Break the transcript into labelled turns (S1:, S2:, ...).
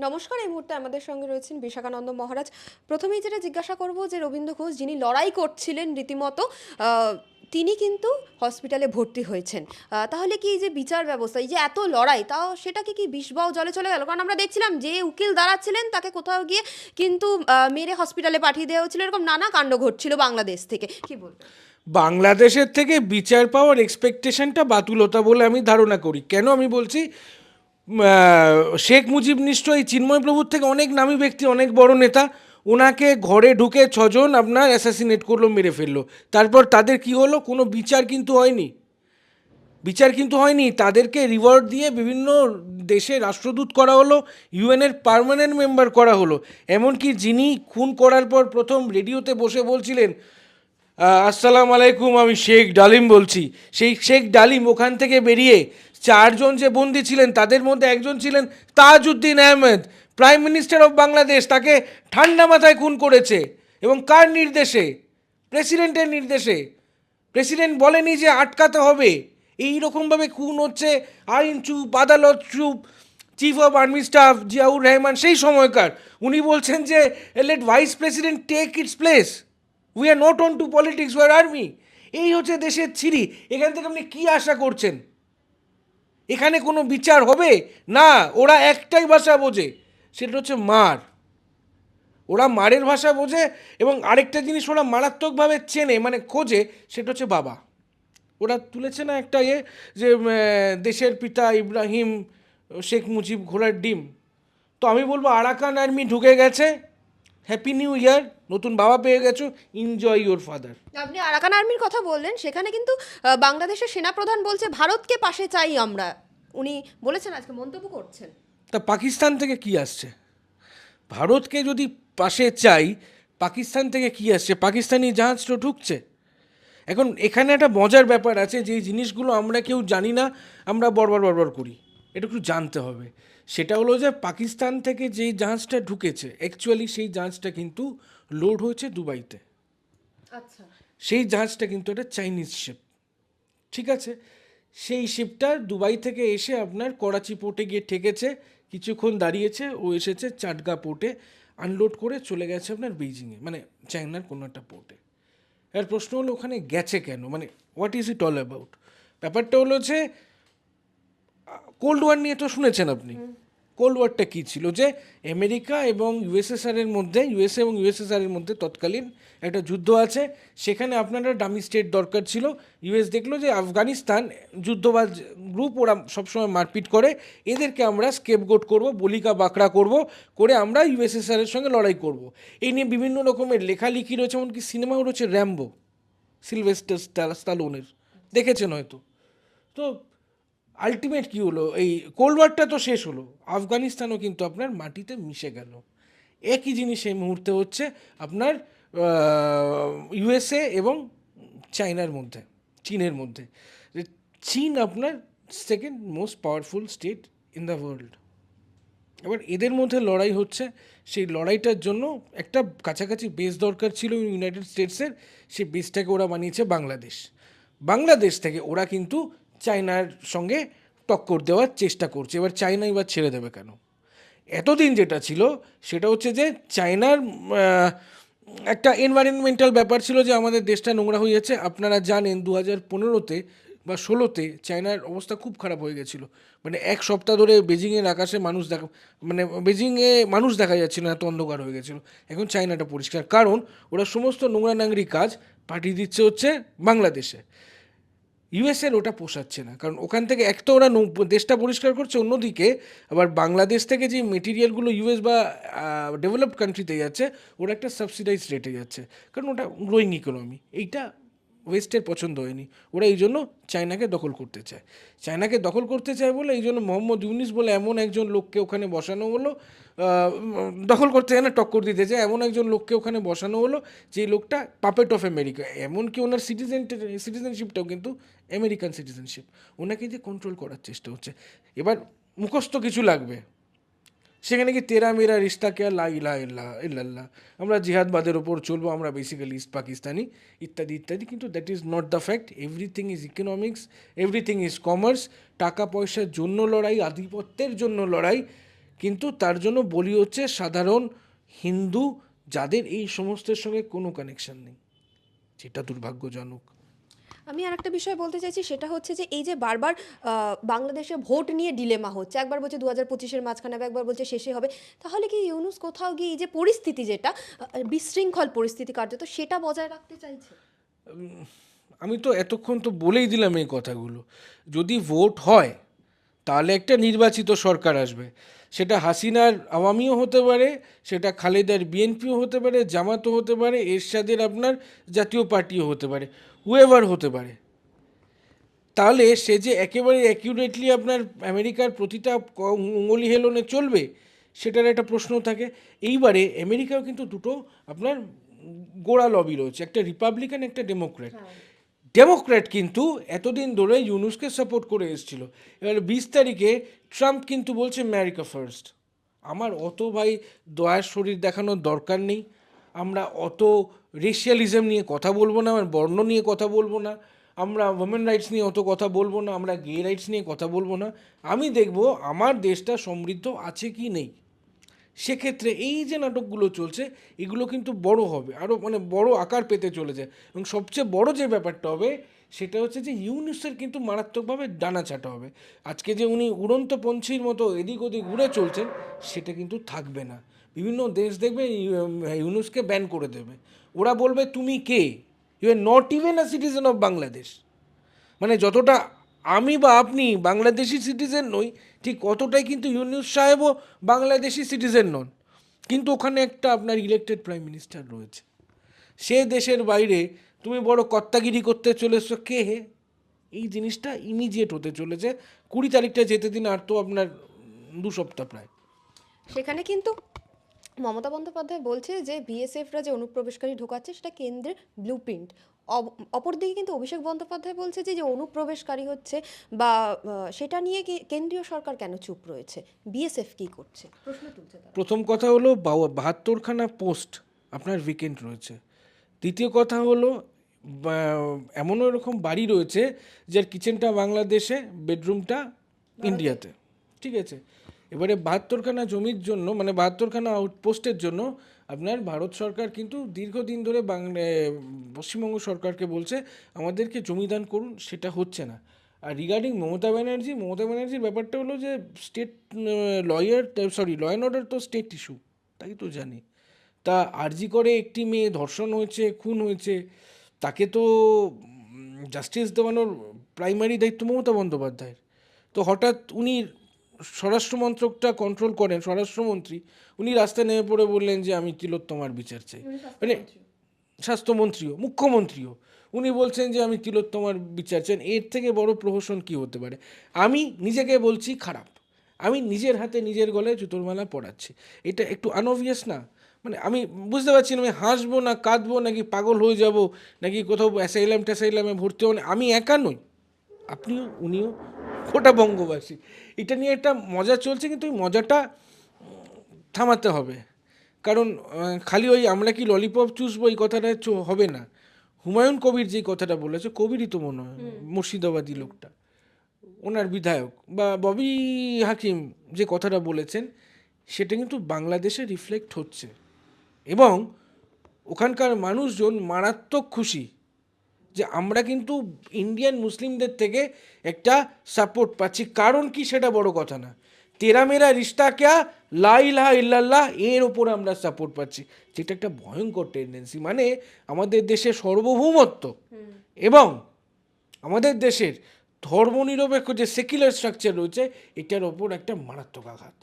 S1: নমস্কার, এই মুহূর্তে আমাদের সঙ্গে রয়েছেন বিশাখানন্দ মহারাজ। প্রথমেই যেটা জিজ্ঞাসা করব যে রবীন্দ্র ঘোষ যিনি লড়াই করছিলেন রীতিমতো, তিনি কিন্তু হসপিটালে ভর্তি হয়েছেন। তাহলে কি এই যে বিচার ব্যবস্থা, এই যে এত লড়াই, তাও সেটাকে কি বিষবাও জলে চলে গেল? কারণ আমরা দেখছিলাম যে উকিল দাঁড়াচ্ছিলেন তাকে কোথাও গিয়ে কিন্তু মেরে হসপিটালে পাঠিয়ে দেওয়া হচ্ছিল, এরকম নানা কাণ্ড ঘটছিল বাংলাদেশ থেকে, কি বলবেন?
S2: বাংলাদেশের থেকে বিচার পাওয়ার এক্সপেকটেশনটা বাতুলতা বলে আমি ধারণা করি। কেন আমি বলছি, শেখ মুজিব নিশ্চয়ই চিন্ময় প্রভুর থেকে অনেক নামী ব্যক্তি, অনেক বড় নেতা, ওনাকে ঘরে ঢুকে ছজন আপনার অ্যাসাসিনেট করলো, মেরে ফেললো। তারপর তাদের কি হলো? কোনো বিচার কিন্তু হয়নি। তাদেরকে রিওয়ার্ড দিয়ে বিভিন্ন দেশে রাষ্ট্রদূত করা হলো, ইউএনের পার্মানেন্ট মেম্বার করা হলো। এমনকি যিনি খুন করার পর প্রথম রেডিওতে বসে বলছিলেন, আসসালামু আলাইকুম, আমি শেখ ডালিম বলছি, সেই শেখ ডালিম ওখান থেকে বেরিয়ে চারজন যে বন্দী ছিলেন তাদের মধ্যে একজন ছিলেন Tajuddin Ahmed, prime minister of Bangladesh. তাকে ঠান্ডা মাথায় খুন করেছে। এবং কার নির্দেশে? প্রেসিডেন্টের নির্দেশে। প্রেসিডেন্ট বলেনি যে আটকাতে হবে। এই রকমভাবে খুন হচ্ছে, আইন চুপ, আদালত চুপ। Chief of army staff Ziaur Rahman সেই সময়কার, উনি বলছেন যে let vice president take its place, we are not on to politics, we are army. এই হচ্ছে দেশের ছিরি। এখান থেকে আপনি কী আশা করছেন? এখানে কোনো বিচার হবে না। ওরা একটাই ভাষা বোঝে, সেটা হচ্ছে মার। ওরা মারের ভাষা বোঝে। এবং আরেকটা জিনিস ওরা মারাত্মকভাবে চেনে, মানে খোঁজে, সেটা হচ্ছে বাবা। ওরা তুলেছে না একটা যে দেশের পিতা ইব্রাহিম, শেখ মুজিব ঘোড়ার ডিম। তো আমি বলবো আরাকান আর্মি ঢুকে গেছে, হ্যাপি নিউ ইয়ার, নতুন বাবা পেয়ে গেছো, এনজয় ইউর ফাদার।
S1: আপনি আরাকান আর্মির কথা বললেন, সেখানে কিন্তু বাংলাদেশের সেনাপ্রধান বলছে ভারতকে পাশে চাই আমরা। উনি বলেছেন, আজকে মন্তব্য করছেন।
S2: তা পাকিস্তান থেকে কি আসছে? ভারতকে যদি পাশে চাই, পাকিস্তান থেকে কি আসছে? পাকিস্তানি জাহাজ তো ঢুকছে। এখন এখানে একটা মজার ব্যাপার আছে, যে জিনিসগুলো আমরা কেউ জানি না, আমরা বরবার করি। এটা একটু জানতে হবে। সেটা হলো যে পাকিস্তান থেকে যেই জাহাজটা ঢুকেছে, অ্যাকচুয়ালি সেই জাহাজটা কিন্তু লোড হয়েছে দুবাইতে।
S1: আচ্ছা।
S2: সেই জাহাজটা কিন্তু একটা চাইনিজ শিপ। ঠিক আছে, সেই শিপটা দুবাই থেকে এসে আপনার করাচি পোর্টে গিয়ে ঠেকেছে, কিছুক্ষণ দাঁড়িয়েছে, ও এসেছে চাটগা পোর্টে, আনলোড করে চলে গেছে আপনার বেইজিংয়ে, মানে চায়নার কোনো একটা পোর্টে। এর প্রশ্ন হলো ওখানে গেছে কেন, মানে what is it all about? ব্যাপারটা হলো যে কোল্ড ওয়ার নিয়ে তো শুনেছেন আপনি। কোল্ড ওয়ারটা কী ছিল? যে আমেরিকা এবং ইউএসএসআরের মধ্যে, ইউএসএ এবং ইউএসএসআরের মধ্যে তৎকালীন একটা যুদ্ধ আছে। সেখানে আপনারা ডামি স্টেট দরকার ছিল। ইউএস দেখলো যে আফগানিস্তান যুদ্ধবাজ গ্রুপ, ওরা সবসময় মারপিট করে, এদেরকে আমরা স্কেপগোট করব, বলিকা বাঁকড়া করব, করে আমরা ইউএসএসআরের সঙ্গে লড়াই করব। এই নিয়ে বিভিন্ন রকমের লেখালেখি রয়েছে, এমনকি সিনেমাও রয়েছে, র্যাম্বো, সিলভেস্টার স্টালোনের, দেখেছেন হয়তো। তো আলটিমেট কী হলো? এই কোল্ড ওয়ারটা তো শেষ হলো, আফগানিস্তানও কিন্তু আপনার মাটিতে মিশে গেল। একই জিনিস এই মুহূর্তে হচ্ছে আপনার ইউএসএ এবং চায়নার মধ্যে, চীনের মধ্যে। যে চীন আপনার second most powerful state in the world. এবার এদের মধ্যে লড়াই হচ্ছে। সেই লড়াইটার জন্য একটা কাছাকাছি বেস দরকার ছিল ইউনাইটেড স্টেটসের। সেই বেসটাকে ওরা বানিয়েছে বাংলাদেশ। বাংলাদেশ থেকে ওরা কিন্তু চায়নার সঙ্গে টক্কর দেওয়ার চেষ্টা করছে। এবার চায়না এবার ছেড়ে দেবে কেন? এতদিন যেটা ছিল সেটা হচ্ছে যে চায়নার একটা এনভায়রনমেন্টাল ব্যাপার ছিল, যে আমাদের দেশটা নোংরা হয়ে যাচ্ছে। আপনারা জানেন 2015-তে বা 2016-তে চায়নার অবস্থা খুব খারাপ হয়ে গেছিলো। মানে এক সপ্তাহ ধরে বেজিংয়ের আকাশে মানুষ দেখা, মানে বেজিংয়ে মানুষ দেখা যাচ্ছিল না, এত অন্ধকার হয়ে গেছিলো। এখন চায়নাটা পরিষ্কার, কারণ ওরা সমস্ত নোংরা নাংরি কাজ পাঠিয়ে দিচ্ছে হচ্ছে বাংলাদেশে। ইউএসের ওটা পোষাচ্ছে না, কারণ ওখান থেকে এক তো ওরা দেশটা পরিষ্কার করছে, অন্যদিকে আবার বাংলাদেশ থেকে যে মেটেরিয়ালগুলো ইউএস বা ডেভেলপড কান্ট্রিতে যাচ্ছে, ওরা একটা সাবসিডাইজ রেটে যাচ্ছে, কারণ ওটা গ্রোয়িং ইকোনমি। এইটা ওয়েস্টের পছন্দ হয়নি। ওরা এই জন্য চায়নাকে দখল করতে চায়। চায়নাকে দখল করতে চায় বলে এই জন্য মোহাম্মদ ইউনিস বলে এমন একজন লোককে ওখানে বসানো হলো, দখল করতে চায় না, টক্কর দিতে চায়, এমন একজন লোককে ওখানে বসানো হলো যে লোকটা পাপেট অফ আমেরিকা। এমনকি ওনার সিটিজেনশিপটাও কিন্তু আমেরিকান সিটিজেনশিপ। ওনাকে যে কন্ট্রোল করার চেষ্টা হচ্ছে। এবার মুখস্থ কিছু লাগবে, সেখানে কি তেরা মেরা রিস্তা কে লা ইলাহা ইল্লাল্লাহ, আমরা জিহাদবাদের ওপর চলবো, আমরা বেসিক্যালি ইস্ট পাকিস্তানি, ইত্যাদি ইত্যাদি। কিন্তু that is not the fact. Everything is economics, everything is commerce. টাকা পয়সার জন্য লড়াই, আধিপত্যের জন্য লড়াই। কিন্তু তার জন্য বলি হচ্ছে সাধারণ হিন্দু, যাদের এই সমস্তের সঙ্গে কোনো কানেকশন নেই, যেটা দুর্ভাগ্যজনক।
S1: আমি আর একটা বিষয় বলতে চাইছি, সেটা হচ্ছে যে এই যে বারবার বাংলাদেশে ভোট নিয়ে ডিলেমা হচ্ছে, একবার বলছে 2025-এর মাঝখানে হবে, একবার বলছে শেষে হবে, তাহলে কি ইউনূস কোথাও গিয়ে এই যে পরিস্থিতি, যেটা বিশৃঙ্খল পরিস্থিতি কার্যত, সেটা বজায় রাখতে চাইছে?
S2: আমি তো এতক্ষণ তো বলেই দিলাম এই কথাগুলো। যদি ভোট হয় তাহলে একটা নির্বাচিত সরকার আসবে, সেটা হাসিনার আওয়ামীও হতে পারে, সেটা খালেদার বিএনপিও হতে পারে, জামাতও হতে পারে, এরশাদের আপনার জাতীয় পার্টিও হতে পারে, হুয়েভার হতে পারে। তাহলে সে যে একেবারে অ্যাকিউরেটলি আপনার আমেরিকার প্রতিটা অঙ্গুলি হেলনে চলবে, সেটার একটা প্রশ্ন থাকে। এইবারে আমেরিকাও কিন্তু দুটো আপনার গোড়া লবি রয়েছে, একটা রিপাবলিকান, একটা ডেমোক্র্যাট। ডেমোক্র্যাট কিন্তু এতদিন ধরে ইউনুসকে সাপোর্ট করে এসেছিল। এবার 20 তারিখে ট্রাম্প কিন্তু বলছে আমেরিকা ফার্স্ট। আমার অত ভাই দয়ার শরীর দেখানোর দরকার নেই, আমরা অত রেশিয়ালিজম নিয়ে কথা বলবো না, আমার বর্ণ নিয়ে কথা বলবো না, আমরা ওমেন রাইটস নিয়ে অত কথা বলবো না, আমরা গে রাইটস নিয়ে কথা বলবো না। আমি দেখব আমার দেশটা সমৃদ্ধ আছে কি নেই। সেক্ষেত্রে এই যে নাটকগুলো চলছে, এগুলো কিন্তু বড় হবে, আরও মানে বড় আকার পেতে চলেছে। এবং সবচেয়ে বড় যে ব্যাপারটা হবে সেটা হচ্ছে যে ইউনুসের কিন্তু মারাত্মকভাবে ডানা ছাটা হবে। আজকে যে উনি উড়ন্ত পঞ্ছির মতো এদিক ওদিক উড়ে চলছেন, সেটা কিন্তু থাকবে না। বিভিন্ন দেশ দেখবে ইউনুসকে ব্যান করে দেবে। ওরা বলবে তুমি কে, you are not even a citizen of Bangladesh. মানে যতটা আমি বা আপনি বাংলাদেশি সিটিজেন নই, ঠিক অতটাই কিন্তু ইউনূস সাহেবও বাংলাদেশি সিটিজেন নন। কিন্তু ওখানে একটা আপনার ইলেক্টেড প্রাইম মিনিস্টার রয়েছে। সে দেশের বাইরে তুমি বড় কর্তাগিরি করতে চলেছো, কে হে? এই জিনিসটা ইমিডিয়েট হতে চলেছে। 20 তারিখটা যেতে দিন, আর তো আপনার 2 সপ্তাহ প্রায়।
S1: সেখানে কিন্তু মমতা বন্দ্যোপাধ্যায় বলছে যে বিএসএফরা যে অনুপ্রবেশকারী ঢোকাচ্ছে সেটা কেন্দ্রের ব্লুপ্রিন্ট। অপরদিকে কিন্তু অভিষেক বন্দ্যোপাধ্যায় বলছে যে যে অনুপ্রবেশকারী হচ্ছে বা সেটা নিয়ে কেন্দ্রীয় সরকার কেন চুপ রয়েছে, বিএসএফ কি করছে, প্রশ্ন তুলছে তারা।
S2: প্রথম কথা হলো 72খানা পোস্ট আপনার উইকেন্ড রয়েছে। দ্বিতীয় কথা হলো এমনও এরকম বাড়ি রয়েছে যার কিচেনটা বাংলাদেশে, বেডরুমটা ইন্ডিয়াতে। ঠিক আছে, এবারে 72খানা জমির জন্য, মানে 72খানা আউটপোস্টের জন্য আপনার ভারত সরকার কিন্তু দীর্ঘদিন ধরে পশ্চিমবঙ্গ সরকারকে বলছে আমাদেরকে জমিদান করুন, সেটা হচ্ছে না। আর রিগার্ডিং মমতা ব্যানার্জির ব্যাপারটা হলো যে স্টেট ল অ্যান্ড অর্ডার তো স্টেট ইস্যু, তাই তো জানি। তা আরজি করে একটি মেয়ে ধর্ষণ হয়েছে, খুন হয়েছে, তাকে তো জাস্টিস দেওয়ানোর প্রাইমারি দায়িত্ব মমতা বন্দ্যোপাধ্যায়ের। তো হঠাৎ উনি স্বরাষ্ট্রমন্ত্রকটা কন্ট্রোল করেন, স্বরাষ্ট্রমন্ত্রী, উনি রাস্তায় নেমে পড়ে বললেন যে আমি তিলোত্তমার বিচার চাই। মানে স্বাস্থ্যমন্ত্রীও, মুখ্যমন্ত্রীও উনি বলছেন যে আমি তিলোত্তমার বিচার চান। এর থেকে বড় প্রহসন কি হতে পারে? আমি নিজেকে বলছি খারাপ, আমি নিজের হাতে নিজের গলায় জুতোর মালা পরাচ্ছি। এটা একটু আনঅবভিয়াস না? মানে আমি বুঝতে পারছি না আমি হাসবো না কাঁদবো, নাকি পাগল হয়ে যাব, নাকি কোথাও ট্যাসাইলামে ভর্তি হবো। আমি একা নই, আপনিও, উনিও, গোটা বঙ্গবাসী। এটা নিয়ে একটা মজা চলছে, কিন্তু ওই মজাটা থামাতে হবে। কারণ খালি ওই আমরা কি ললিপপ চুষবো এই কথাটা হবে না। হুমায়ুন কবির যেই কথাটা বলেছে, কবিরই তো মনে হয়, মুর্শিদাবাদী লোকটা, ওনার বিধায়ক, বা ববি হাকিম যে কথাটা বলেছেন, সেটা কিন্তু বাংলাদেশে রিফ্লেক্ট হচ্ছে। এবং ওখানকার মানুষজন মারাত্মক খুশি যে আমরা কিন্তু ইন্ডিয়ান মুসলিমদের থেকে একটা সাপোর্ট পাচ্ছি। কারণ কি সেটা বড় কথা না, তেরা মেরা রিশতা ক্যা, লা ইলাহা ইল্লাল্লাহ, এর ওপর আমরা সাপোর্ট পাচ্ছি, যেটা একটা ভয়ঙ্কর টেন্ডেন্সি। মানে আমাদের দেশের সার্বভৌমত্ব এবং আমাদের দেশের ধর্মনিরপেক্ষ যে সেকুলার স্ট্রাকচার রয়েছে, এটার ওপর একটা মারাত্মক আঘাত।